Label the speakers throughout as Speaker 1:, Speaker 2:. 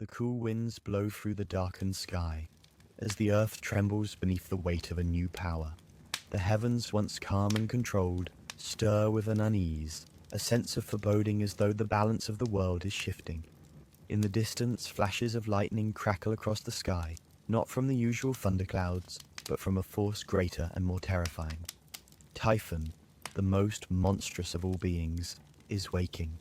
Speaker 1: The cool winds blow through the darkened sky, as the earth trembles beneath the weight of a new power. The heavens, once calm and controlled, stir with an unease, a sense of foreboding as though the balance of the world is shifting. In the distance, flashes of lightning crackle across the sky, not from the usual thunderclouds, but from a force greater and more terrifying. Typhon, the most monstrous of all beings, is waking.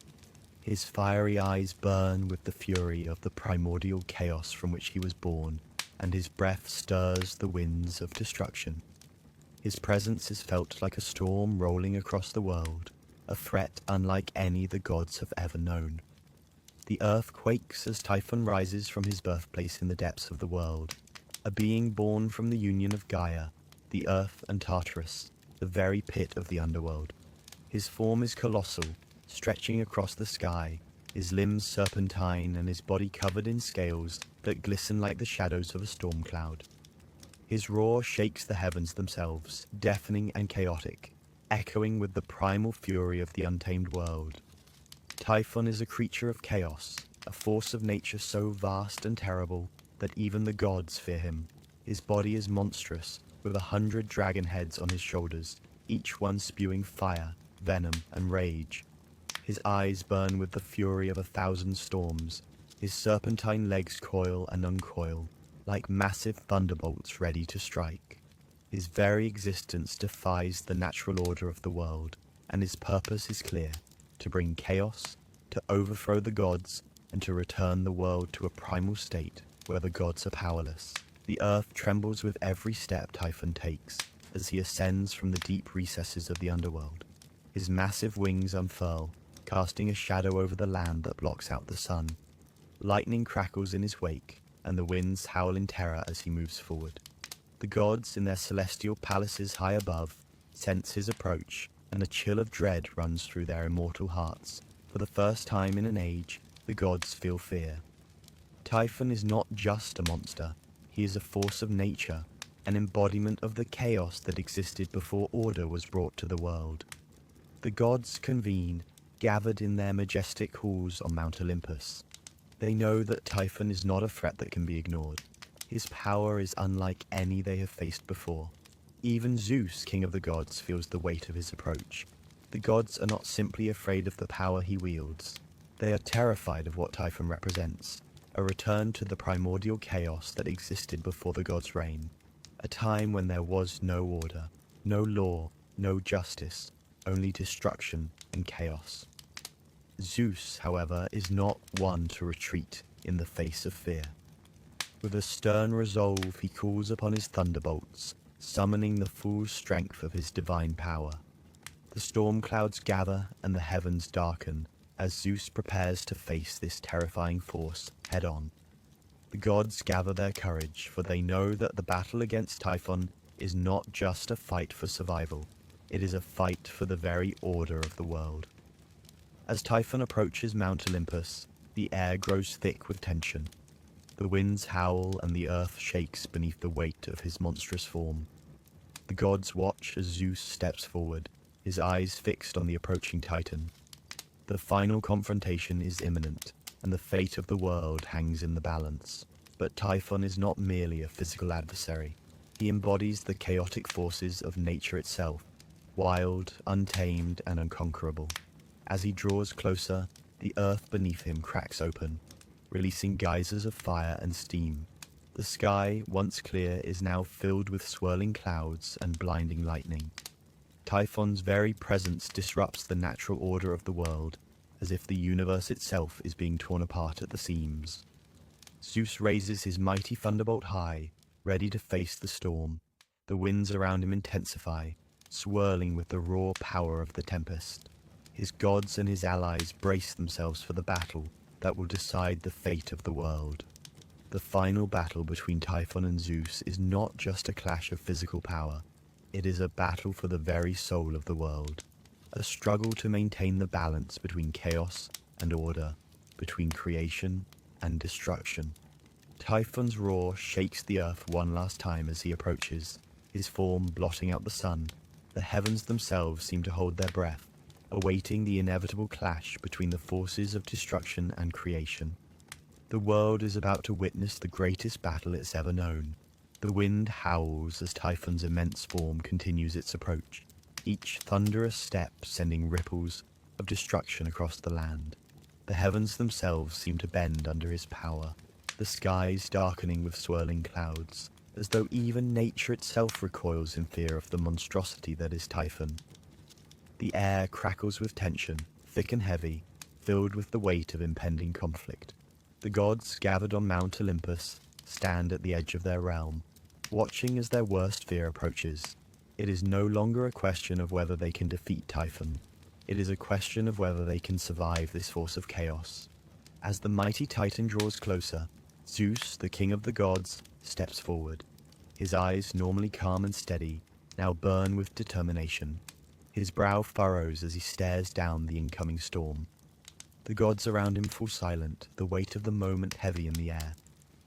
Speaker 1: His fiery eyes burn with the fury of the primordial chaos from which he was born, and his breath stirs the winds of destruction. His presence is felt like a storm rolling across the world, a threat unlike any the gods have ever known. The earth quakes as Typhon rises from his birthplace in the depths of the world, a being born from the union of Gaia, the earth, and Tartarus, the very pit of the underworld. His form is colossal, stretching across the sky, his limbs serpentine and his body covered in scales that glisten like the shadows of a storm cloud. His roar shakes the heavens themselves, deafening and chaotic, echoing with the primal fury of the untamed world. Typhon is a creature of chaos, a force of nature so vast and terrible that even the gods fear him. His body is monstrous, with 100 dragon heads on his shoulders, each one spewing fire, venom, and rage. His eyes burn with the fury of 1,000 storms. His serpentine legs coil and uncoil, like massive thunderbolts ready to strike. His very existence defies the natural order of the world, and his purpose is clear: to bring chaos, to overthrow the gods, and to return the world to a primal state where the gods are powerless. The earth trembles with every step Typhon takes as he ascends from the deep recesses of the underworld. His massive wings unfurl, casting a shadow over the land that blocks out the sun. Lightning crackles in his wake, and the winds howl in terror as he moves forward. The gods, in their celestial palaces high above, sense his approach, and a chill of dread runs through their immortal hearts. For the first time in an age, the gods feel fear. Typhon is not just a monster, he is a force of nature, an embodiment of the chaos that existed before order was brought to the world. The gods convene, gathered in their majestic halls on Mount Olympus. They know that Typhon is not a threat that can be ignored. His power is unlike any they have faced before. Even Zeus, king of the gods, feels the weight of his approach. The gods are not simply afraid of the power he wields. They are terrified of what Typhon represents, a return to the primordial chaos that existed before the gods' reign, a time when there was no order, no law, no justice, only destruction and chaos. Zeus, however, is not one to retreat in the face of fear. With a stern resolve, he calls upon his thunderbolts, summoning the full strength of his divine power. The storm clouds gather and the heavens darken as Zeus prepares to face this terrifying force head-on. The gods gather their courage, for they know that the battle against Typhon is not just a fight for survival, it is a fight for the very order of the world. As Typhon approaches Mount Olympus, the air grows thick with tension. The winds howl and the earth shakes beneath the weight of his monstrous form. The gods watch as Zeus steps forward, his eyes fixed on the approaching Titan. The final confrontation is imminent, and the fate of the world hangs in the balance. But Typhon is not merely a physical adversary. He embodies the chaotic forces of nature itself, wild, untamed, and unconquerable. As he draws closer, the earth beneath him cracks open, releasing geysers of fire and steam. The sky, once clear, is now filled with swirling clouds and blinding lightning. Typhon's very presence disrupts the natural order of the world, as if the universe itself is being torn apart at the seams. Zeus raises his mighty thunderbolt high, ready to face the storm. The winds around him intensify, swirling with the raw power of the tempest. His gods and his allies brace themselves for the battle that will decide the fate of the world. The final battle between Typhon and Zeus is not just a clash of physical power. It is a battle for the very soul of the world, a struggle to maintain the balance between chaos and order, between creation and destruction. Typhon's roar shakes the earth one last time as he approaches, his form blotting out the sun. The heavens themselves seem to hold their breath, awaiting the inevitable clash between the forces of destruction and creation. The world is about to witness the greatest battle it's ever known. The wind howls as Typhon's immense form continues its approach, each thunderous step sending ripples of destruction across the land. The heavens themselves seem to bend under his power, the skies darkening with swirling clouds, as though even nature itself recoils in fear of the monstrosity that is Typhon. The air crackles with tension, thick and heavy, filled with the weight of impending conflict. The gods gathered on Mount Olympus stand at the edge of their realm, watching as their worst fear approaches. It is no longer a question of whether they can defeat Typhon. It is a question of whether they can survive this force of chaos. As the mighty Titan draws closer, Zeus, the king of the gods, steps forward. His eyes, normally calm and steady, now burn with determination. His brow furrows as he stares down the incoming storm. The gods around him fall silent, the weight of the moment heavy in the air.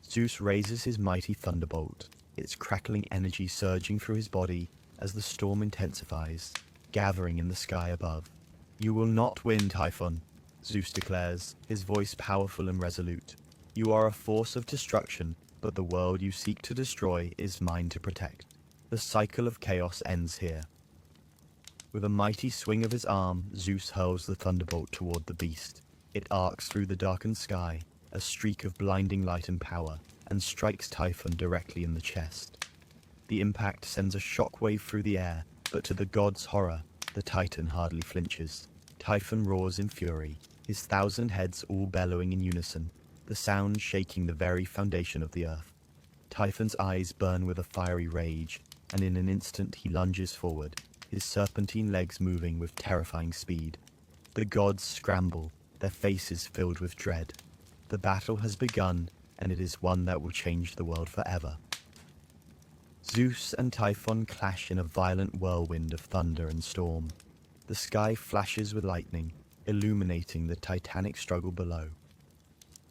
Speaker 1: Zeus raises his mighty thunderbolt, its crackling energy surging through his body as the storm intensifies, gathering in the sky above. "You will not win, Typhon," Zeus declares, his voice powerful and resolute. "You are a force of destruction, but the world you seek to destroy is mine to protect. The cycle of chaos ends here." With a mighty swing of his arm, Zeus hurls the thunderbolt toward the beast. It arcs through the darkened sky, a streak of blinding light and power, and strikes Typhon directly in the chest. The impact sends a shockwave through the air, but to the god's horror, the Titan hardly flinches. Typhon roars in fury, his 1,000 heads all bellowing in unison, the sound shaking the very foundation of the earth. Typhon's eyes burn with a fiery rage, and in an instant he lunges forward, his serpentine legs moving with terrifying speed. The gods scramble, their faces filled with dread. The battle has begun, and it is one that will change the world forever. Zeus and Typhon clash in a violent whirlwind of thunder and storm. The sky flashes with lightning, illuminating the titanic struggle below.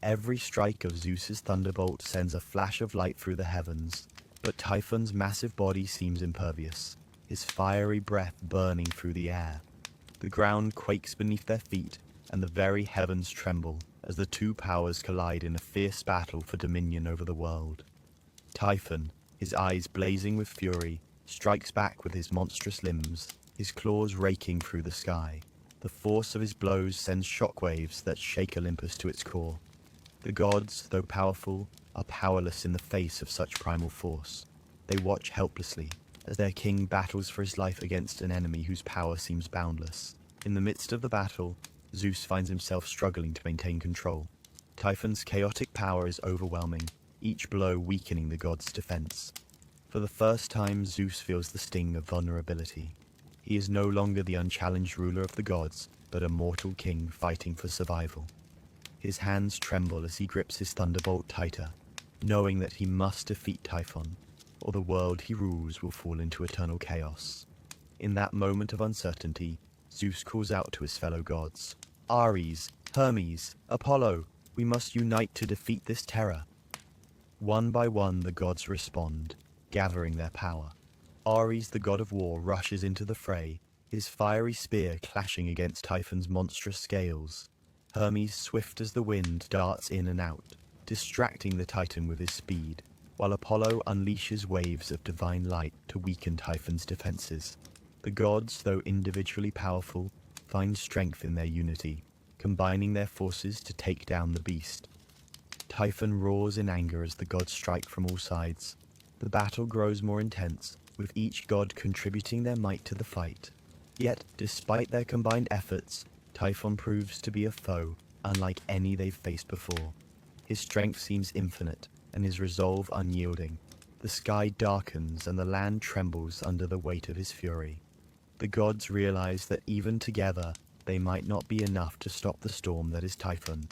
Speaker 1: Every strike of Zeus's thunderbolt sends a flash of light through the heavens, but Typhon's massive body seems impervious, his fiery breath burning through the air. The ground quakes beneath their feet, and the very heavens tremble as the two powers collide in a fierce battle for dominion over the world. Typhon, his eyes blazing with fury, strikes back with his monstrous limbs, his claws raking through the sky. The force of his blows sends shockwaves that shake Olympus to its core. The gods, though powerful, are powerless in the face of such primal force. They watch helplessly as their king battles for his life against an enemy whose power seems boundless. In the midst of the battle, Zeus finds himself struggling to maintain control. Typhon's chaotic power is overwhelming, each blow weakening the god's defense. For the first time, Zeus feels the sting of vulnerability. He is no longer the unchallenged ruler of the gods, but a mortal king fighting for survival. His hands tremble as he grips his thunderbolt tighter, knowing that he must defeat Typhon, or the world he rules will fall into eternal chaos. In that moment of uncertainty, Zeus calls out to his fellow gods. "Ares, Hermes, Apollo, we must unite to defeat this terror." One by one the gods respond, gathering their power. Ares, the god of war, rushes into the fray, his fiery spear clashing against Typhon's monstrous scales. Hermes, swift as the wind, darts in and out, distracting the Titan with his speed, while Apollo unleashes waves of divine light to weaken Typhon's defenses. The gods, though individually powerful, find strength in their unity, combining their forces to take down the beast. Typhon roars in anger as the gods strike from all sides. The battle grows more intense, with each god contributing their might to the fight. Yet, despite their combined efforts, Typhon proves to be a foe unlike any they've faced before. His strength seems infinite, and his resolve unyielding. The sky darkens and the land trembles under the weight of his fury. The gods realize that even together, they might not be enough to stop the storm that is Typhon.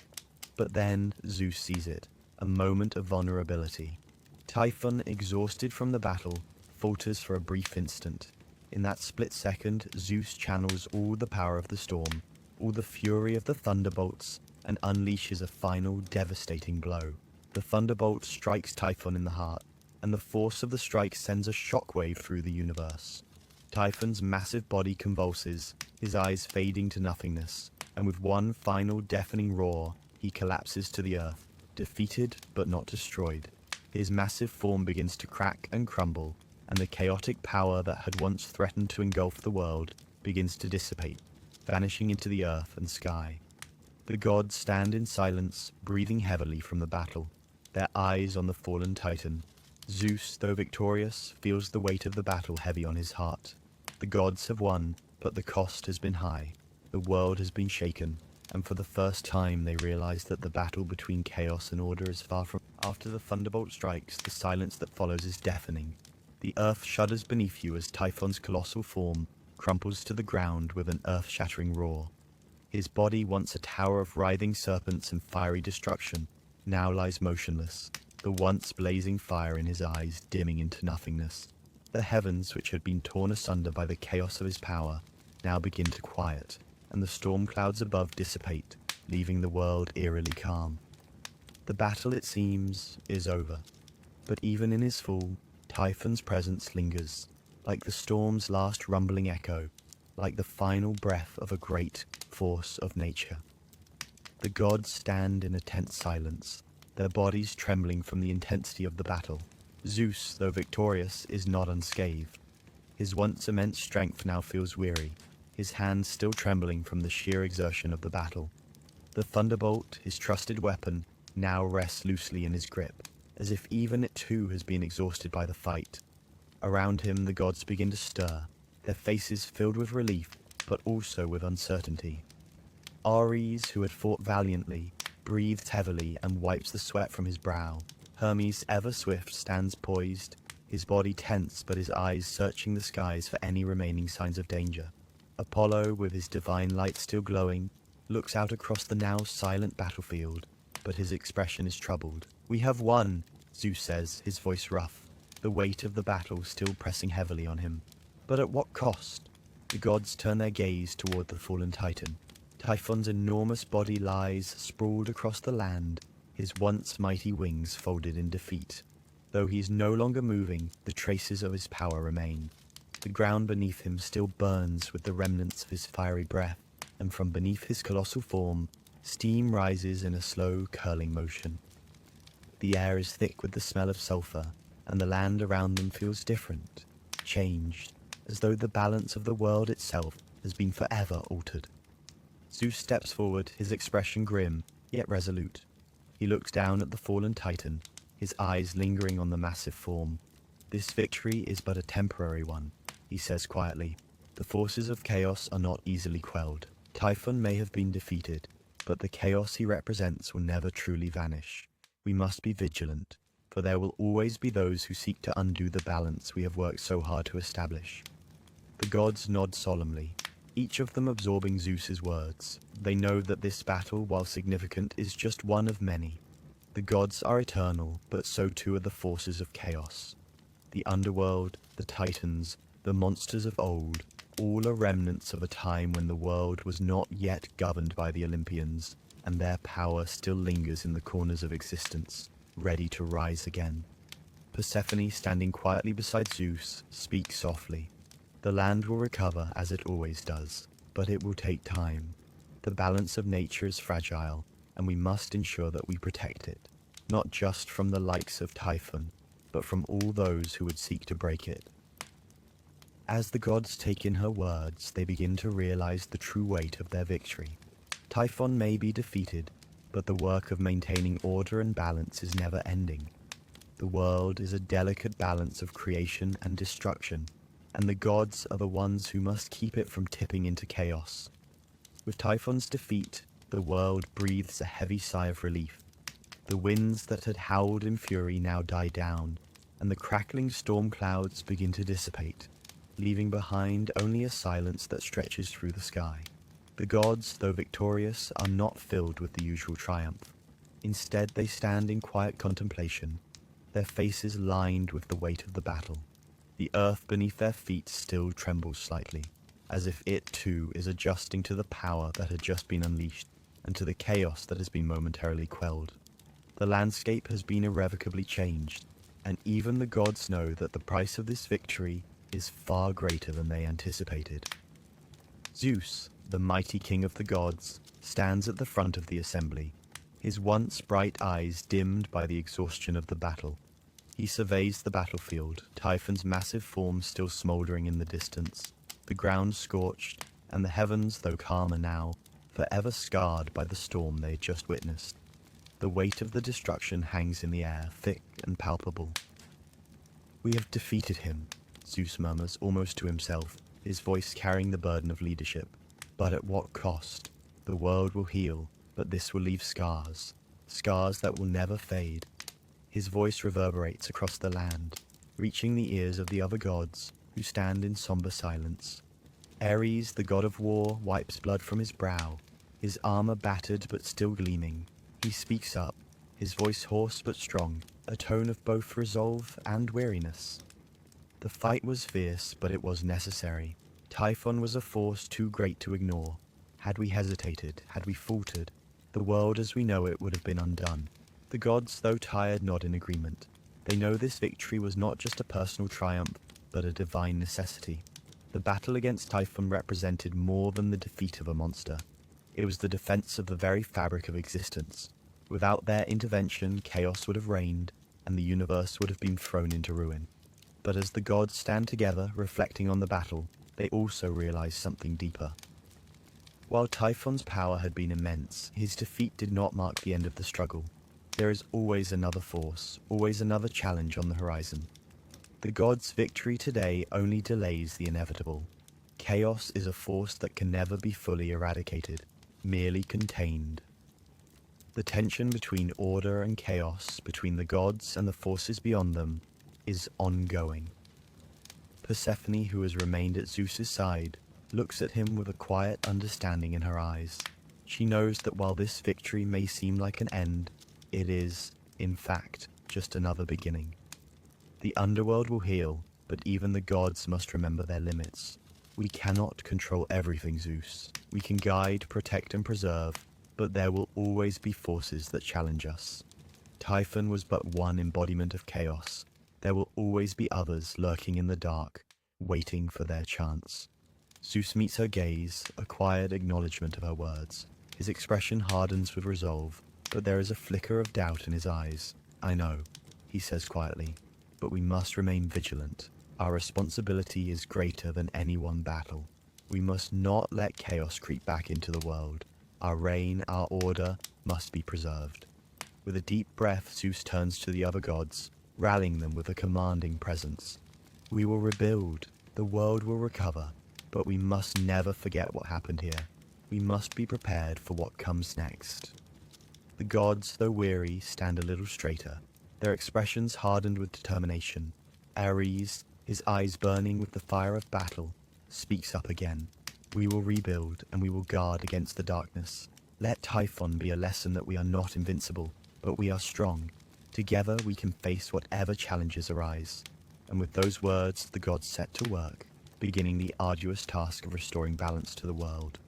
Speaker 1: But then Zeus sees it, a moment of vulnerability. Typhon, exhausted from the battle, falters for a brief instant. In that split second, Zeus channels all the power of the storm, all the fury of the thunderbolts, and unleashes a final devastating blow. The thunderbolt strikes Typhon in the heart, and the force of the strike sends a shockwave through the universe. Typhon's massive body convulses, his eyes fading to nothingness, and with one final deafening roar, he collapses to the earth, defeated but not destroyed. His massive form begins to crack and crumble, and the chaotic power that had once threatened to engulf the world begins to dissipate, vanishing into the earth and sky. The gods stand in silence, breathing heavily from the battle, their eyes on the fallen Titan. Zeus, though victorious, feels the weight of the battle heavy on his heart. The gods have won, but the cost has been high. The world has been shaken, and for the first time they realize that the battle between chaos and order is far from. After the thunderbolt strikes, the silence that follows is deafening. The earth shudders beneath you as Typhon's colossal form crumples to the ground with an earth-shattering roar. His body, once a tower of writhing serpents and fiery destruction, now lies motionless, the once blazing fire in his eyes dimming into nothingness. The heavens, which had been torn asunder by the chaos of his power, now begin to quiet, and the storm clouds above dissipate, leaving the world eerily calm. The battle, it seems, is over, but even in his fall, Typhon's presence lingers, like the storm's last rumbling echo, like the final breath of a great force of nature. The gods stand in a tense silence, their bodies trembling from the intensity of the battle. Zeus, though victorious, is not unscathed. His once immense strength now feels weary, his hands still trembling from the sheer exertion of the battle. The thunderbolt, his trusted weapon, now rests loosely in his grip, as if even it too has been exhausted by the fight. Around him the gods begin to stir, their faces filled with relief, but also with uncertainty. Ares, who had fought valiantly, breathes heavily and wipes the sweat from his brow. Hermes, ever swift, stands poised, his body tense but his eyes searching the skies for any remaining signs of danger. Apollo, with his divine light still glowing, looks out across the now silent battlefield, but his expression is troubled. "We have won," Zeus says, his voice rough, the weight of the battle still pressing heavily on him. But at what cost? The gods turn their gaze toward the fallen Titan. Typhon's enormous body lies sprawled across the land, his once mighty wings folded in defeat. Though he is no longer moving, the traces of his power remain. The ground beneath him still burns with the remnants of his fiery breath, and from beneath his colossal form, steam rises in a slow, curling motion. The air is thick with the smell of sulfur, and the land around them feels different, changed, as though the balance of the world itself has been forever altered. Zeus steps forward, his expression grim, yet resolute. He looks down at the fallen Titan, his eyes lingering on the massive form. "This victory is but a temporary one," he says quietly. "The forces of chaos are not easily quelled. Typhon may have been defeated, but the chaos he represents will never truly vanish. We must be vigilant, for there will always be those who seek to undo the balance we have worked so hard to establish." The gods nod solemnly, each of them absorbing Zeus's words. They know that this battle, while significant, is just one of many. The gods are eternal, but so too are the forces of chaos. The underworld, the titans, the monsters of old, all are remnants of a time when the world was not yet governed by the Olympians, and their power still lingers in the corners of existence, ready to rise again. Persephone, standing quietly beside Zeus, speaks softly. "The land will recover as it always does, but it will take time. The balance of nature is fragile, and we must ensure that we protect it, not just from the likes of Typhon, but from all those who would seek to break it." As the gods take in her words, they begin to realize the true weight of their victory. Typhon may be defeated, but the work of maintaining order and balance is never ending. The world is a delicate balance of creation and destruction, and the gods are the ones who must keep it from tipping into chaos. With Typhon's defeat, the world breathes a heavy sigh of relief. The winds that had howled in fury now die down, and the crackling storm clouds begin to dissipate, leaving behind only a silence that stretches through the sky. The gods, though victorious, are not filled with the usual triumph. Instead, they stand in quiet contemplation, their faces lined with the weight of the battle. The earth beneath their feet still trembles slightly, as if it too is adjusting to the power that had just been unleashed, and to the chaos that has been momentarily quelled. The landscape has been irrevocably changed, and even the gods know that the price of this victory is far greater than they anticipated. Zeus, the mighty king of the gods, stands at the front of the assembly. his once bright eyes dimmed by the exhaustion of the battle. He surveys the battlefield, Typhon's massive form still smouldering in the distance, the ground scorched, and the heavens, though calmer now, forever scarred by the storm they had just witnessed. The weight of the destruction hangs in the air, thick and palpable. "We have defeated him," Zeus murmurs, almost to himself, his voice carrying the burden of leadership. "But at what cost? The world will heal, but this will leave scars, scars that will never fade." His voice reverberates across the land, reaching the ears of the other gods, who stand in somber silence. Ares, the god of war, wipes blood from his brow, his armor battered but still gleaming. He speaks up, his voice hoarse but strong, a tone of both resolve and weariness. "The fight was fierce, but it was necessary. Typhon was a force too great to ignore. Had we hesitated, had we faltered, the world as we know it would have been undone." The gods, though tired, nod in agreement. They know this victory was not just a personal triumph, but a divine necessity. The battle against Typhon represented more than the defeat of a monster. It was the defense of the very fabric of existence. Without their intervention, chaos would have reigned, and the universe would have been thrown into ruin. But as the gods stand together, reflecting on the battle, they also realize something deeper. While Typhon's power had been immense, his defeat did not mark the end of the struggle. There is always another force, always another challenge on the horizon. The gods' victory today only delays the inevitable. Chaos is a force that can never be fully eradicated, merely contained. The tension between order and chaos, between the gods and the forces beyond them, is ongoing. Persephone, who has remained at Zeus's side, looks at him with a quiet understanding in her eyes. She knows that while this victory may seem like an end, it is, in fact, just another beginning. The underworld will heal, but even the gods must remember their limits. We cannot control everything, Zeus. We can guide, protect, and preserve, but there will always be forces that challenge us. Typhon was but one embodiment of chaos. There will always be others lurking in the dark, waiting for their chance. Zeus meets her gaze, a quiet acknowledgement of her words. His expression hardens with resolve, but there is a flicker of doubt in his eyes. "I know," he says quietly, "but we must remain vigilant. Our responsibility is greater than any one battle. We must not let chaos creep back into the world. Our reign, our order, must be preserved." With a deep breath, Zeus turns to the other gods, rallying them with a commanding presence. "We will rebuild. The world will recover. But we must never forget what happened here. We must be prepared for what comes next." The gods, though weary, stand a little straighter, their expressions hardened with determination. Ares, his eyes burning with the fire of battle, speaks up again. "We will rebuild, and we will guard against the darkness. Let Typhon be a lesson that we are not invincible, but we are strong. Together we can face whatever challenges arise." And with those words, the gods set to work, beginning the arduous task of restoring balance to the world.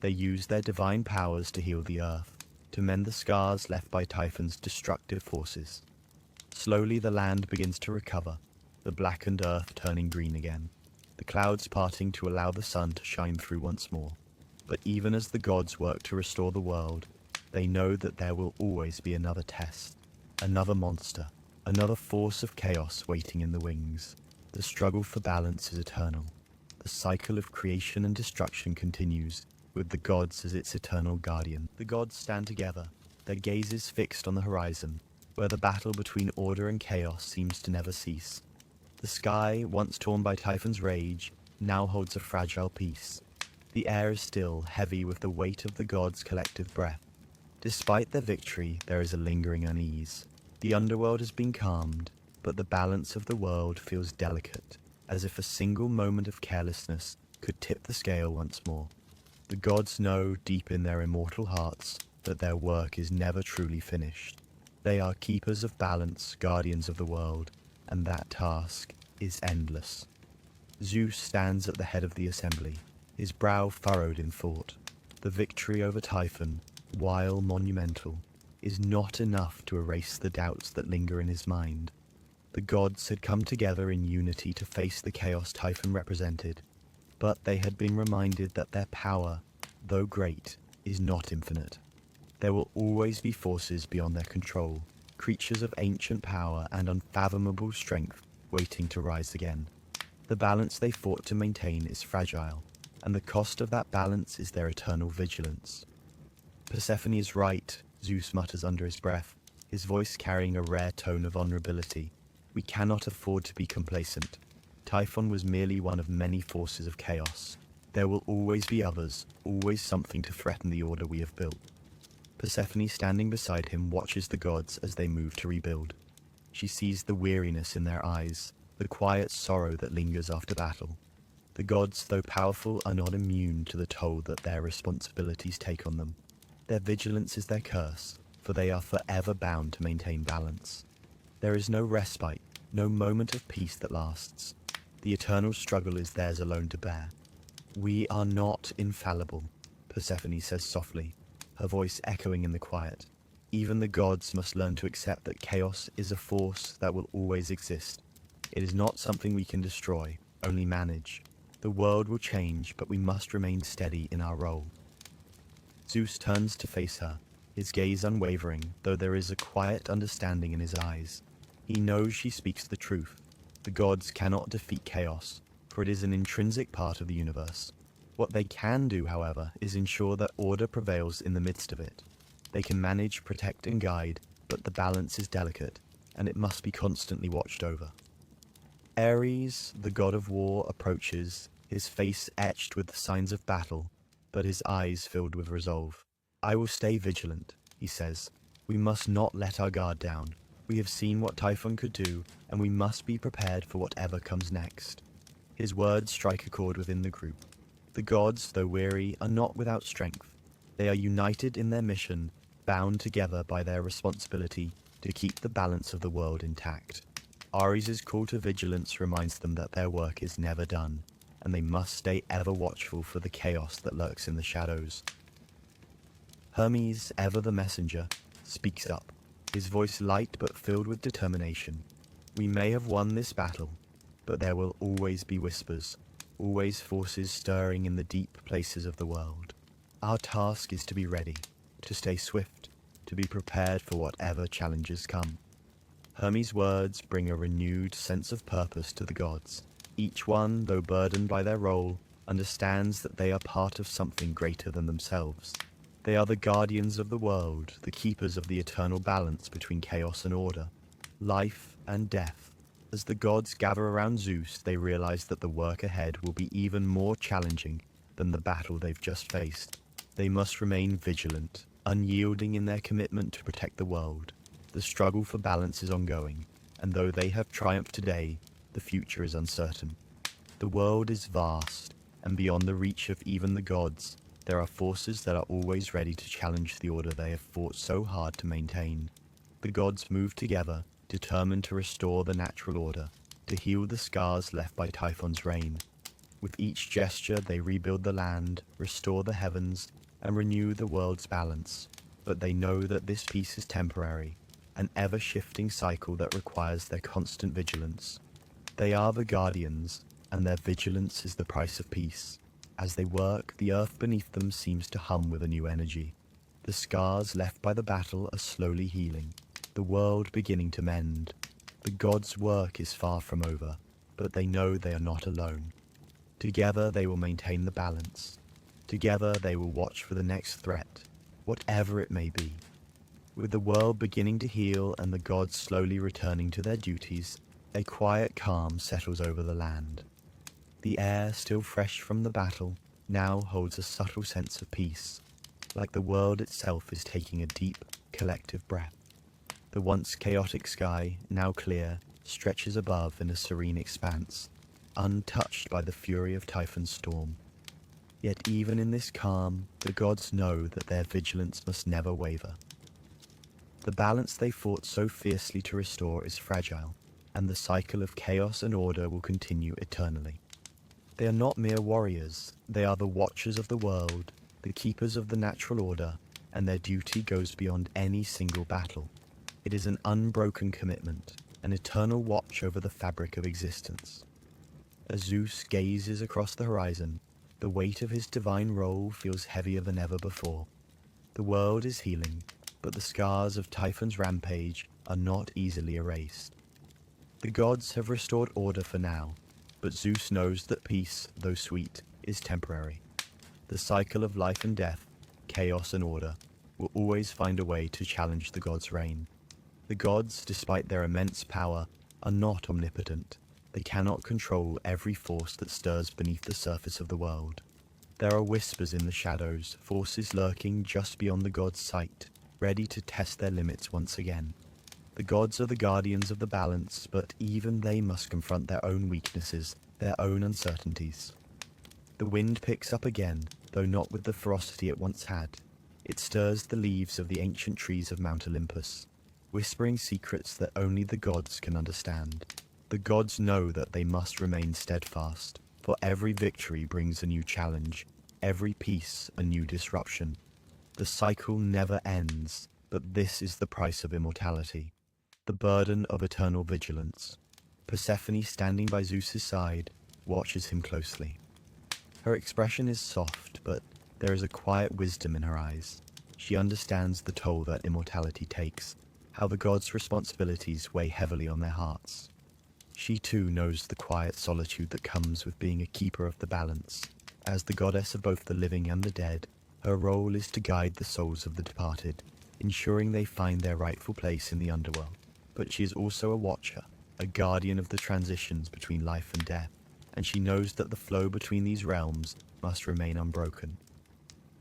Speaker 1: They use their divine powers to heal the earth, to mend the scars left by Typhon's destructive forces. Slowly the land begins to recover, the blackened earth turning green again, the clouds parting to allow the sun to shine through once more. But even as the gods work to restore the world, they know that there will always be another test, another monster, another force of chaos waiting in the wings. The struggle for balance is eternal. The cycle of creation and destruction continues, with the gods as its eternal guardian. The gods stand together, their gazes fixed on the horizon, where the battle between order and chaos seems to never cease. The sky, once torn by Typhon's rage, now holds a fragile peace. The air is still, heavy with the weight of the gods' collective breath. Despite their victory, there is a lingering unease. The underworld has been calmed, but the balance of the world feels delicate, as if a single moment of carelessness could tip the scale once more. The gods know, deep in their immortal hearts, that their work is never truly finished. They are keepers of balance, guardians of the world, and that task is endless. Zeus stands at the head of the assembly, his brow furrowed in thought. The victory over Typhon, while monumental, is not enough to erase the doubts that linger in his mind. The gods had come together in unity to face the chaos Typhon represented, but they had been reminded that their power, though great, is not infinite. There will always be forces beyond their control, creatures of ancient power and unfathomable strength waiting to rise again. The balance they fought to maintain is fragile, and the cost of that balance is their eternal vigilance. Persephone is right, Zeus mutters under his breath, his voice carrying a rare tone of vulnerability. We cannot afford to be complacent. Typhon was merely one of many forces of chaos. There will always be others, always something to threaten the order we have built. Persephone, standing beside him, watches the gods as they move to rebuild. She sees the weariness in their eyes, the quiet sorrow that lingers after battle. The gods, though powerful, are not immune to the toll that their responsibilities take on them. Their vigilance is their curse, for they are forever bound to maintain balance. There is no respite, no moment of peace that lasts. The eternal struggle is theirs alone to bear. We are not infallible, Persephone says softly, her voice echoing in the quiet. Even the gods must learn to accept that chaos is a force that will always exist. It is not something we can destroy, only manage. The world will change, but we must remain steady in our role. Zeus turns to face her, his gaze unwavering, though there is a quiet understanding in his eyes. He knows she speaks the truth. The gods cannot defeat chaos, for it is an intrinsic part of the universe. What they can do, however, is ensure that order prevails in the midst of it. They can manage, protect, and guide, but the balance is delicate, and it must be constantly watched over. Ares, the god of war, approaches, his face etched with the signs of battle, but his eyes filled with resolve. I will stay vigilant, he says. We must not let our guard down. We have seen what Typhon could do, and we must be prepared for whatever comes next. His words strike a chord within the group. The gods, though weary, are not without strength. They are united in their mission, bound together by their responsibility to keep the balance of the world intact. Ares' call to vigilance reminds them that their work is never done, and they must stay ever watchful for the chaos that lurks in the shadows. Hermes, ever the messenger, speaks up, his voice light but filled with determination. We may have won this battle, but there will always be whispers, always forces stirring in the deep places of the world. Our task is to be ready, to stay swift, to be prepared for whatever challenges come. Hermes' words bring a renewed sense of purpose to the gods. Each one, though burdened by their role, understands that they are part of something greater than themselves. They are the guardians of the world, the keepers of the eternal balance between chaos and order, life and death. As the gods gather around Zeus, they realize that the work ahead will be even more challenging than the battle they've just faced. They must remain vigilant, unyielding in their commitment to protect the world. The struggle for balance is ongoing, and though they have triumphed today, the future is uncertain. The world is vast, and beyond the reach of even the gods, there are forces that are always ready to challenge the order they have fought so hard to maintain. The gods move together, determined to restore the natural order, to heal the scars left by Typhon's reign. With each gesture they rebuild the land, restore the heavens, and renew the world's balance. But they know that this peace is temporary, an ever-shifting cycle that requires their constant vigilance. They are the guardians, and their vigilance is the price of peace. As they work, the earth beneath them seems to hum with a new energy. The scars left by the battle are slowly healing, the world beginning to mend. The gods' work is far from over, but they know they are not alone. Together they will maintain the balance. Together they will watch for the next threat, whatever it may be. With the world beginning to heal and the gods slowly returning to their duties, a quiet calm settles over the land. The air, still fresh from the battle, now holds a subtle sense of peace, like the world itself is taking a deep, collective breath. The once chaotic sky, now clear, stretches above in a serene expanse, untouched by the fury of Typhon's storm. Yet even in this calm, the gods know that their vigilance must never waver. The balance they fought so fiercely to restore is fragile, and the cycle of chaos and order will continue eternally. They are not mere warriors, they are the watchers of the world, the keepers of the natural order, and their duty goes beyond any single battle. It is an unbroken commitment, an eternal watch over the fabric of existence. As Zeus gazes across the horizon, the weight of his divine role feels heavier than ever before. The world is healing, but the scars of Typhon's rampage are not easily erased. The gods have restored order for now, but Zeus knows that peace, though sweet, is temporary. The cycle of life and death, chaos and order, will always find a way to challenge the gods' reign. The gods, despite their immense power, are not omnipotent. They cannot control every force that stirs beneath the surface of the world. There are whispers in the shadows, forces lurking just beyond the gods' sight, ready to test their limits once again. The gods are the guardians of the balance, but even they must confront their own weaknesses, their own uncertainties. The wind picks up again, though not with the ferocity it once had. It stirs the leaves of the ancient trees of Mount Olympus, whispering secrets that only the gods can understand. The gods know that they must remain steadfast, for every victory brings a new challenge, every peace a new disruption. The cycle never ends, but this is the price of immortality, the burden of eternal vigilance. Persephone, standing by Zeus's side, watches him closely. Her expression is soft, but there is a quiet wisdom in her eyes. She understands the toll that immortality takes, how the gods' responsibilities weigh heavily on their hearts. She too knows the quiet solitude that comes with being a keeper of the balance. As the goddess of both the living and the dead, her role is to guide the souls of the departed, ensuring they find their rightful place in the underworld. But she is also a watcher, a guardian of the transitions between life and death, and she knows that the flow between these realms must remain unbroken.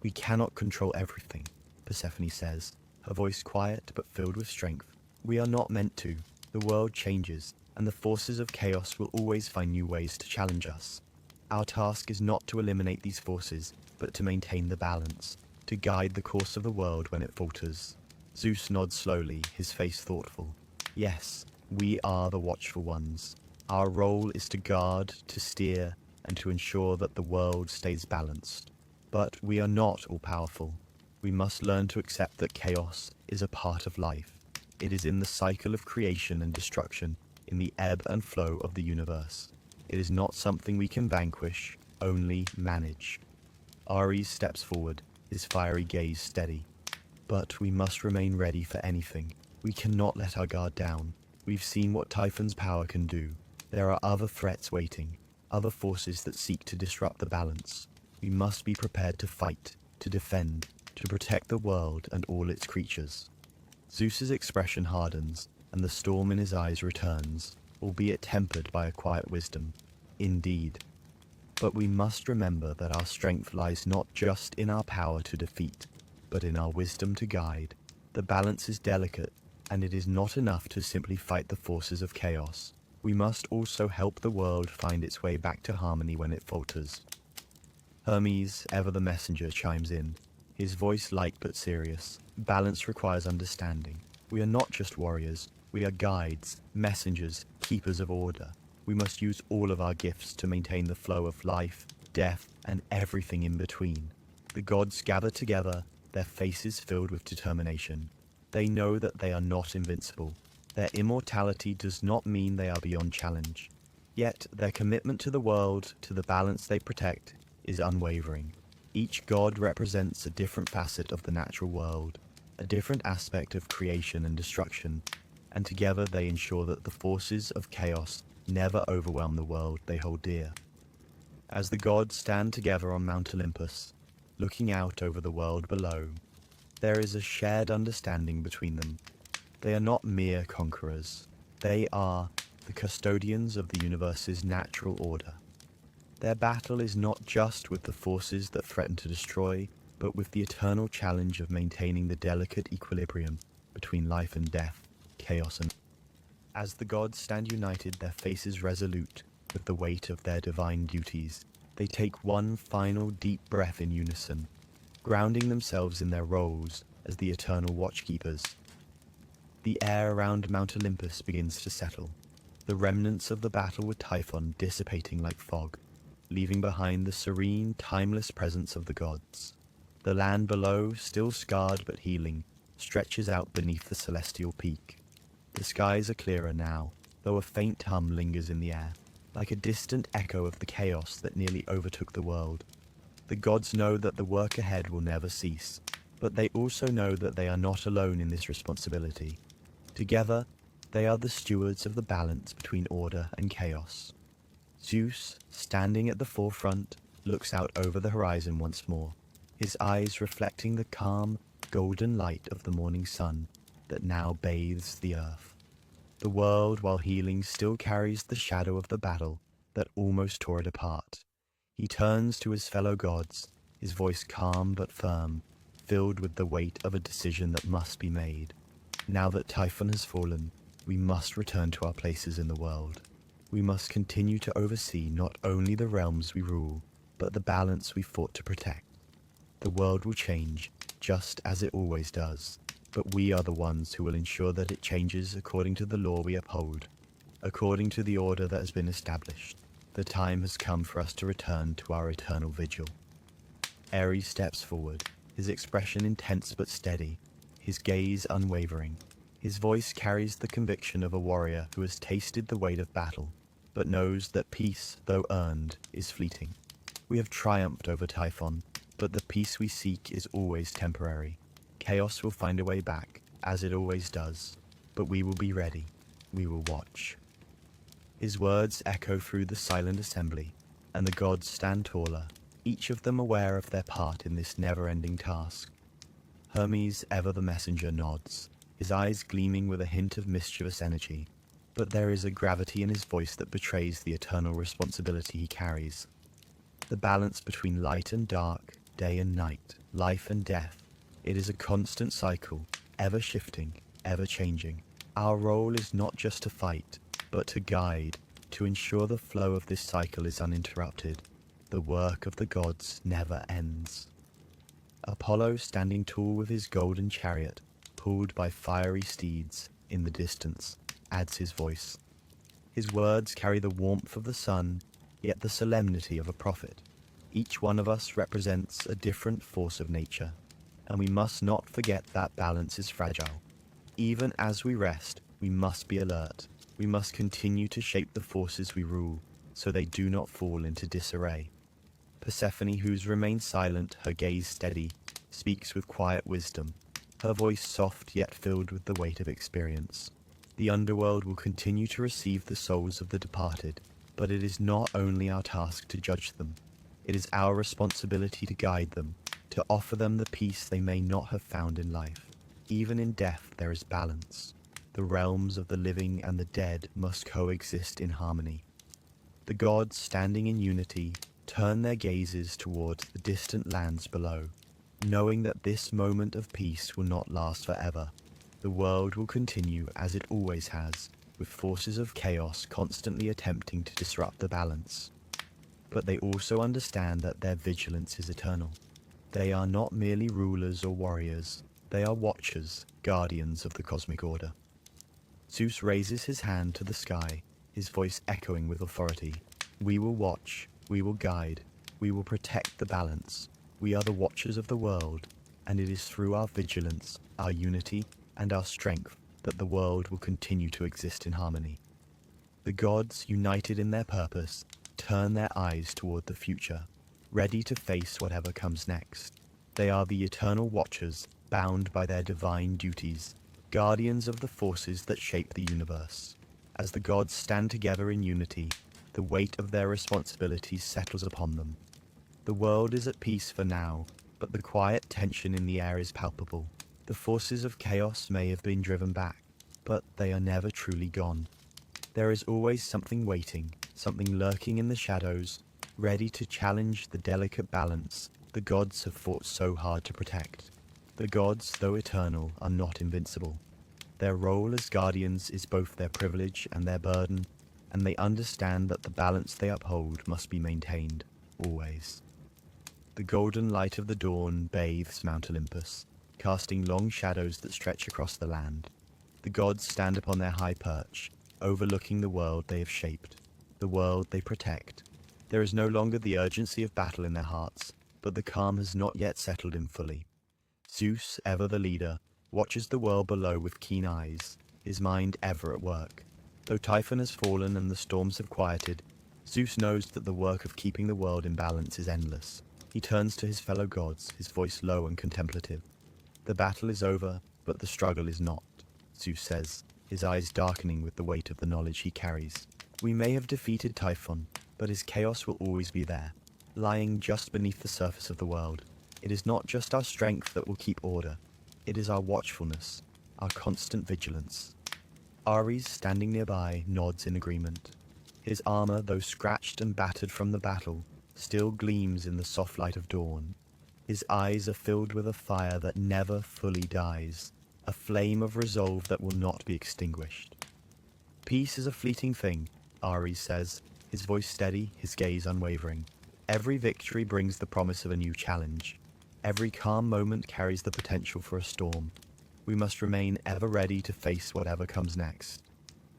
Speaker 1: "We cannot control everything," Persephone says, her voice quiet but filled with strength. "We are not meant to. The world changes, and the forces of chaos will always find new ways to challenge us. Our task is not to eliminate these forces, but to maintain the balance, to guide the course of the world when it falters." Zeus nods slowly, his face thoughtful. "Yes, we are the watchful ones. Our role is to guard, to steer, and to ensure that the world stays balanced. But we are not all-powerful. We must learn to accept that chaos is a part of life. It is in the cycle of creation and destruction, in the ebb and flow of the universe. It is not something we can vanquish, only manage." Ares steps forward, his fiery gaze steady. "But we must remain ready for anything. We cannot let our guard down. We've seen what Typhon's power can do. There are other threats waiting, other forces that seek to disrupt the balance. We must be prepared to fight, to defend, to protect the world and all its creatures." Zeus's expression hardens, and the storm in his eyes returns, albeit tempered by a quiet wisdom. "Indeed. But we must remember that our strength lies not just in our power to defeat, but in our wisdom to guide. The balance is delicate, and it is not enough to simply fight the forces of chaos. We must also help the world find its way back to harmony when it falters." Hermes, ever the messenger, chimes in, his voice light but serious. "Balance requires understanding. We are not just warriors, we are guides, messengers, keepers of order. We must use all of our gifts to maintain the flow of life, death, and everything in between." The gods gather together, their faces filled with determination. They know that they are not invincible. Their immortality does not mean they are beyond challenge. Yet their commitment to the world, to the balance they protect, is unwavering. Each god represents a different facet of the natural world, a different aspect of creation and destruction, and together they ensure that the forces of chaos never overwhelm the world they hold dear. As the gods stand together on Mount Olympus, looking out over the world below, there is a shared understanding between them. They are not mere conquerors. They are the custodians of the universe's natural order. Their battle is not just with the forces that threaten to destroy, but with the eternal challenge of maintaining the delicate equilibrium between life and death, chaos and... As the gods stand united, their faces resolute with the weight of their divine duties, they take one final deep breath in unison, grounding themselves in their roles as the eternal watchkeepers. The air around Mount Olympus begins to settle, the remnants of the battle with Typhon dissipating like fog, leaving behind the serene, timeless presence of the gods. The land below, still scarred but healing, stretches out beneath the celestial peak. The skies are clearer now, though a faint hum lingers in the air, like a distant echo of the chaos that nearly overtook the world. The gods know that the work ahead will never cease, But they also know that they are not alone in this responsibility. Together, they are the stewards of the balance between order and chaos. Zeus, standing at the forefront, looks out over the horizon once more, his eyes reflecting the calm, golden light of the morning sun that now bathes the earth. The world, while healing, still carries the shadow of the battle that almost tore it apart. He turns to his fellow gods, his voice calm but firm, filled with the weight of a decision that must be made. Now that Typhon has fallen, we must return to our places in the world. We must continue to oversee not only the realms we rule, but the balance we fought to protect. The world will change, just as it always does, but we are the ones who will ensure that it changes according to the law we uphold, according to the order that has been established. The time has come for us to return to our eternal vigil. Ares steps forward, his expression intense but steady, his gaze unwavering. His voice carries the conviction of a warrior who has tasted the weight of battle, but knows that peace, though earned, is fleeting. We have triumphed over Typhon, but the peace we seek is always temporary. Chaos will find a way back, as it always does, but we will be ready. We will watch. His words echo through the silent assembly, and the gods stand taller, each of them aware of their part in this never-ending task. Hermes, ever the messenger, nods, his eyes gleaming with a hint of mischievous energy, but there is a gravity in his voice that betrays the eternal responsibility he carries. The balance between light and dark, day and night, life and death, it is a constant cycle, ever shifting, ever changing. Our role is not just to fight, but to guide, to ensure the flow of this cycle is uninterrupted. The work of the gods never ends. Apollo, standing tall with his golden chariot, pulled by fiery steeds in the distance, adds his voice. His words carry the warmth of the sun, yet the solemnity of a prophet. Each one of us represents a different force of nature, and we must not forget that balance is fragile. Even as we rest, we must be alert. We must continue to shape the forces we rule, so they do not fall into disarray. Persephone, who's remained silent, her gaze steady, speaks with quiet wisdom, her voice soft yet filled with the weight of experience. The underworld will continue to receive the souls of the departed, but it is not only our task to judge them. It is our responsibility to guide them, to offer them the peace they may not have found in life. Even in death there is balance. The realms of the living and the dead must coexist in harmony. The gods, standing in unity, turn their gazes towards the distant lands below, knowing that this moment of peace will not last forever. The world will continue as it always has, with forces of chaos constantly attempting to disrupt the balance. But they also understand that their vigilance is eternal. They are not merely rulers or warriors, they are watchers, guardians of the cosmic order. Zeus raises his hand to the sky, his voice echoing with authority. We will watch, we will guide, we will protect the balance. We are the watchers of the world, and it is through our vigilance, our unity, and our strength that the world will continue to exist in harmony. The gods, united in their purpose, turn their eyes toward the future, ready to face whatever comes next. They are the eternal watchers, bound by their divine duties, guardians of the forces that shape the universe. As the gods stand together in unity, the weight of their responsibilities settles upon them. The world is at peace for now, but the quiet tension in the air is palpable. The forces of chaos may have been driven back, but they are never truly gone. There is always something waiting, something lurking in the shadows, ready to challenge the delicate balance the gods have fought so hard to protect. The gods, though eternal, are not invincible. Their role as guardians is both their privilege and their burden, and they understand that the balance they uphold must be maintained, always. The golden light of the dawn bathes Mount Olympus, casting long shadows that stretch across the land. The gods stand upon their high perch, overlooking the world they have shaped, the world they protect. There is no longer the urgency of battle in their hearts, but the calm has not yet settled in fully. Zeus, ever the leader, watches the world below with keen eyes, his mind ever at work. Though Typhon has fallen and the storms have quieted, Zeus knows that the work of keeping the world in balance is endless. He turns to his fellow gods, his voice low and contemplative. The battle is over, but the struggle is not, Zeus says, his eyes darkening with the weight of the knowledge he carries. We may have defeated Typhon, but his chaos will always be there, lying just beneath the surface of the world. It is not just our strength that will keep order. It is our watchfulness, our constant vigilance. Ares, standing nearby, nods in agreement. His armor, though scratched and battered from the battle, still gleams in the soft light of dawn. His eyes are filled with a fire that never fully dies, a flame of resolve that will not be extinguished. Peace is a fleeting thing, Ares says, his voice steady, his gaze unwavering. Every victory brings the promise of a new challenge. Every calm moment carries the potential for a storm. We must remain ever ready to face whatever comes next.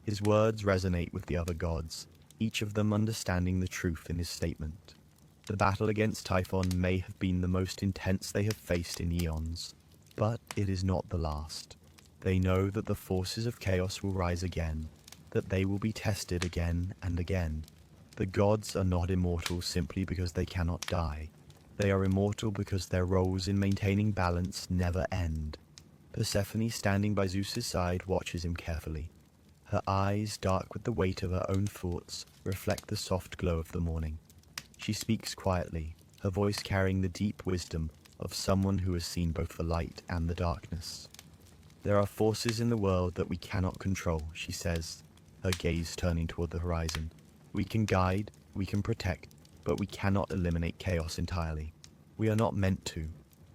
Speaker 1: His words resonate with the other gods, each of them understanding the truth in his statement. The battle against Typhon may have been the most intense they have faced in eons, but it is not the last. They know that the forces of chaos will rise again, that they will be tested again and again. The gods are not immortal simply because they cannot die. They are immortal because their roles in maintaining balance never end. Persephone, standing by Zeus's side, watches him carefully. Her eyes, dark with the weight of her own thoughts, reflect the soft glow of the morning. She speaks quietly, her voice carrying the deep wisdom of someone who has seen both the light and the darkness. There are forces in the world that we cannot control, she says, her gaze turning toward the horizon. We can guide, we can protect, but we cannot eliminate chaos entirely. We are not meant to.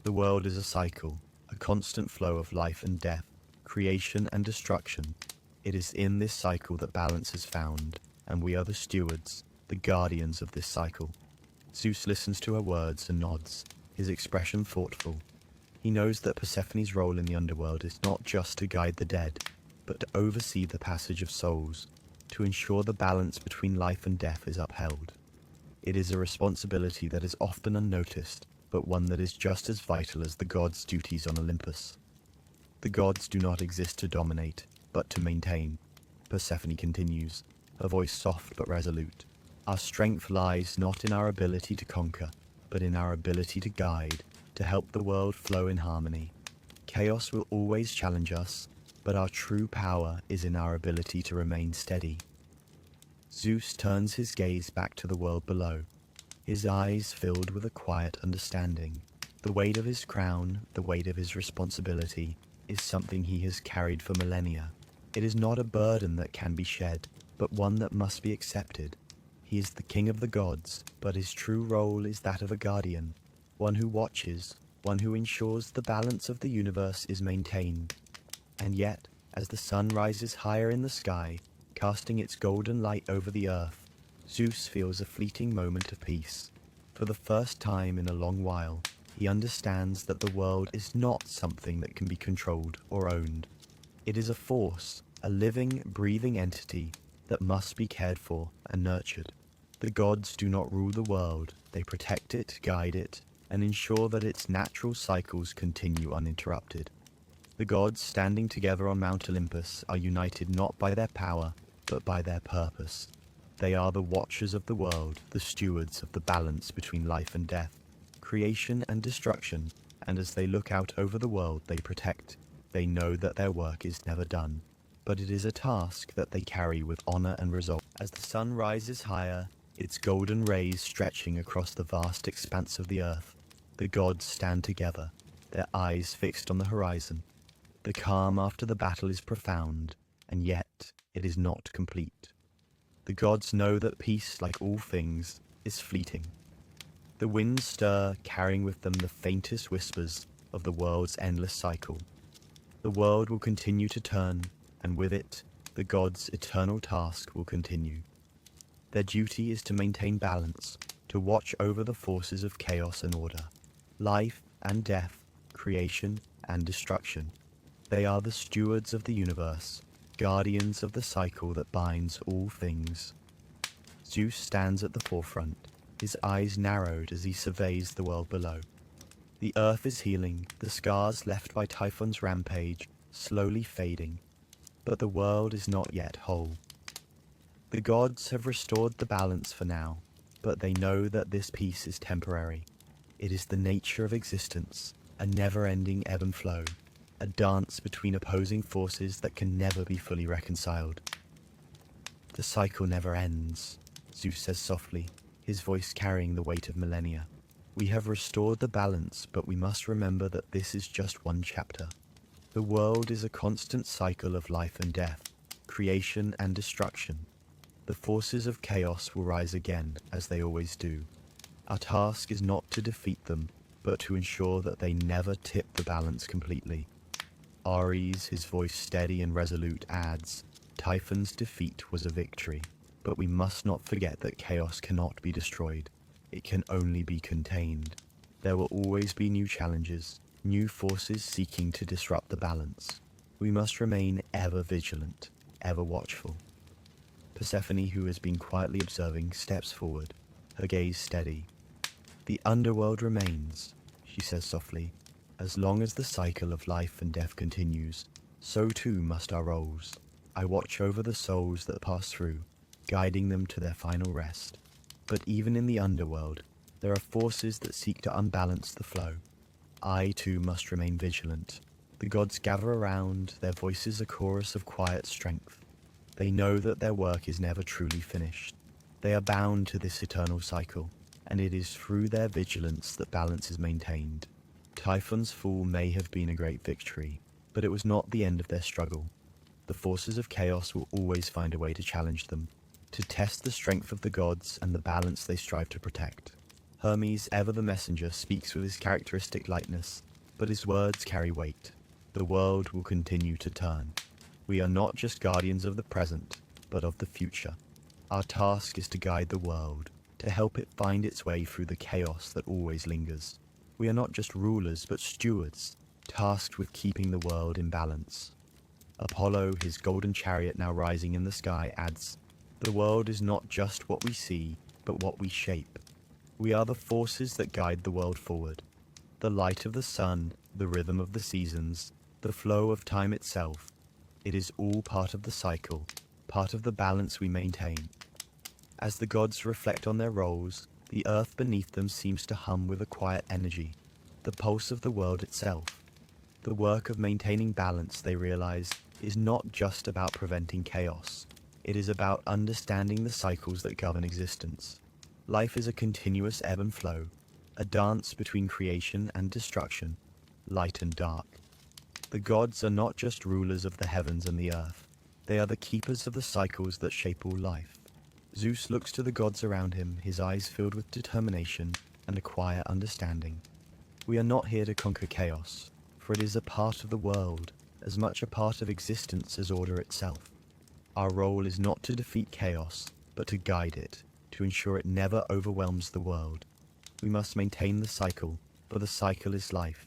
Speaker 1: The world is a cycle, a constant flow of life and death, creation and destruction. It is in this cycle that balance is found, and we are the stewards, the guardians of this cycle. Zeus listens to her words and nods, his expression thoughtful. He knows that Persephone's role in the underworld is not just to guide the dead, but to oversee the passage of souls, to ensure the balance between life and death is upheld. It is a responsibility that is often unnoticed, but one that is just as vital as the gods' duties on Olympus. The gods do not exist to dominate, but to maintain, Persephone continues, her voice soft but resolute. Our strength lies not in our ability to conquer, but in our ability to guide, to help the world flow in harmony. Chaos will always challenge us, but our true power is in our ability to remain steady. Zeus turns his gaze back to the world below, his eyes filled with a quiet understanding. The weight of his crown, the weight of his responsibility, is something he has carried for millennia. It is not a burden that can be shed, but one that must be accepted. He is the king of the gods, but his true role is that of a guardian, one who watches, one who ensures the balance of the universe is maintained. And yet, as the sun rises higher in the sky, casting its golden light over the earth, Zeus feels a fleeting moment of peace. For the first time in a long while, he understands that the world is not something that can be controlled or owned. It is a force, a living, breathing entity that must be cared for and nurtured. The gods do not rule the world, they protect it, guide it, and ensure that its natural cycles continue uninterrupted. The gods standing together on Mount Olympus are united not by their power, but by their purpose. They are the watchers of the world, the stewards of the balance between life and death, creation and destruction, and as they look out over the world they protect, they know that their work is never done. But it is a task that they carry with honor and resolve. As the sun rises higher, its golden rays stretching across the vast expanse of the earth, the gods stand together, their eyes fixed on the horizon. The calm after the battle is profound, and yet it is not complete. The gods know that peace, like all things, is fleeting. The winds stir, carrying with them the faintest whispers of the world's endless cycle. The world will continue to turn, and with it, the gods' eternal task will continue. Their duty is to maintain balance, to watch over the forces of chaos and order, life and death, creation and destruction. They are the stewards of the universe, guardians of the cycle that binds all things. Zeus stands at the forefront, his eyes narrowed as he surveys the world below. The earth is healing, the scars left by Typhon's rampage slowly fading, but the world is not yet whole. The gods have restored the balance for now, but they know that this peace is temporary. It is the nature of existence. a never-ending ebb and flow, a dance between opposing forces that can never be fully reconciled. The cycle never ends, Zeus says softly, his voice carrying the weight of millennia. We have restored the balance, but we must remember that this is just one chapter. The world is a constant cycle of life and death, creation and destruction. The forces of chaos will rise again, as they always do. Our task is not to defeat them, but to ensure that they never tip the balance completely. Ares, his voice steady and resolute, adds, Typhon's defeat was a victory, but we must not forget that chaos cannot be destroyed. It can only be contained. There will always be new challenges, new forces seeking to disrupt the balance. We must remain ever vigilant, ever watchful. Persephone, who has been quietly observing, steps forward, her gaze steady. The underworld remains, she says softly. As long as the cycle of life and death continues, so too must our roles. I watch over the souls that pass through, guiding them to their final rest. But even in the underworld, there are forces that seek to unbalance the flow. I too must remain vigilant. The gods gather around, their voices a chorus of quiet strength. They know that their work is never truly finished. They are bound to this eternal cycle, and it is through their vigilance that balance is maintained. Typhon's fall may have been a great victory, but it was not the end of their struggle. The forces of chaos will always find a way to challenge them, to test the strength of the gods and the balance they strive to protect. Hermes, ever the messenger, speaks with his characteristic lightness, but his words carry weight. The world will continue to turn. We are not just guardians of the present, but of the future. Our task is to guide the world, to help it find its way through the chaos that always lingers. We are not just rulers, but stewards, tasked with keeping the world in balance. Apollo, his golden chariot now rising in the sky, adds, the world is not just what we see, but what we shape. We are the forces that guide the world forward. The light of the sun, the rhythm of the seasons, the flow of time itself. It is all part of the cycle, part of the balance we maintain. As the gods reflect on their roles, the earth beneath them seems to hum with a quiet energy, the pulse of the world itself. The work of maintaining balance, they realize, is not just about preventing chaos. It is about understanding the cycles that govern existence. Life is a continuous ebb and flow, a dance between creation and destruction, light and dark. The gods are not just rulers of the heavens and the earth. They are the keepers of the cycles that shape all life. Zeus looks to the gods around him, his eyes filled with determination and a quiet understanding. We are not here to conquer chaos, for it is a part of the world, as much a part of existence as order itself. Our role is not to defeat chaos, but to guide it, to ensure it never overwhelms the world. We must maintain the cycle, for the cycle is life.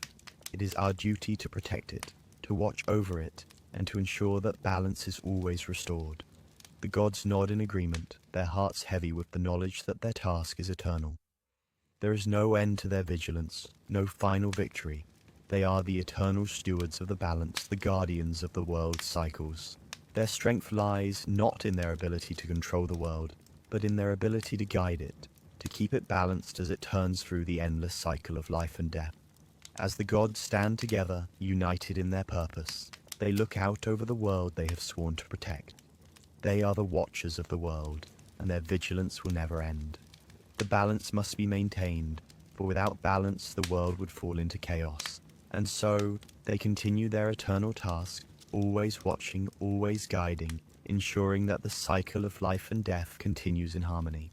Speaker 1: It is our duty to protect it, to watch over it, and to ensure that balance is always restored. The gods nod in agreement, their hearts heavy with the knowledge that their task is eternal. There is no end to their vigilance, no final victory. They are the eternal stewards of the balance, the guardians of the world's cycles. Their strength lies not in their ability to control the world, but in their ability to guide it, to keep it balanced as it turns through the endless cycle of life and death. As the gods stand together, united in their purpose, they look out over the world they have sworn to protect. They are the watchers of the world, and their vigilance will never end. The balance must be maintained, for without balance the world would fall into chaos. And so, they continue their eternal task, always watching, always guiding, ensuring that the cycle of life and death continues in harmony.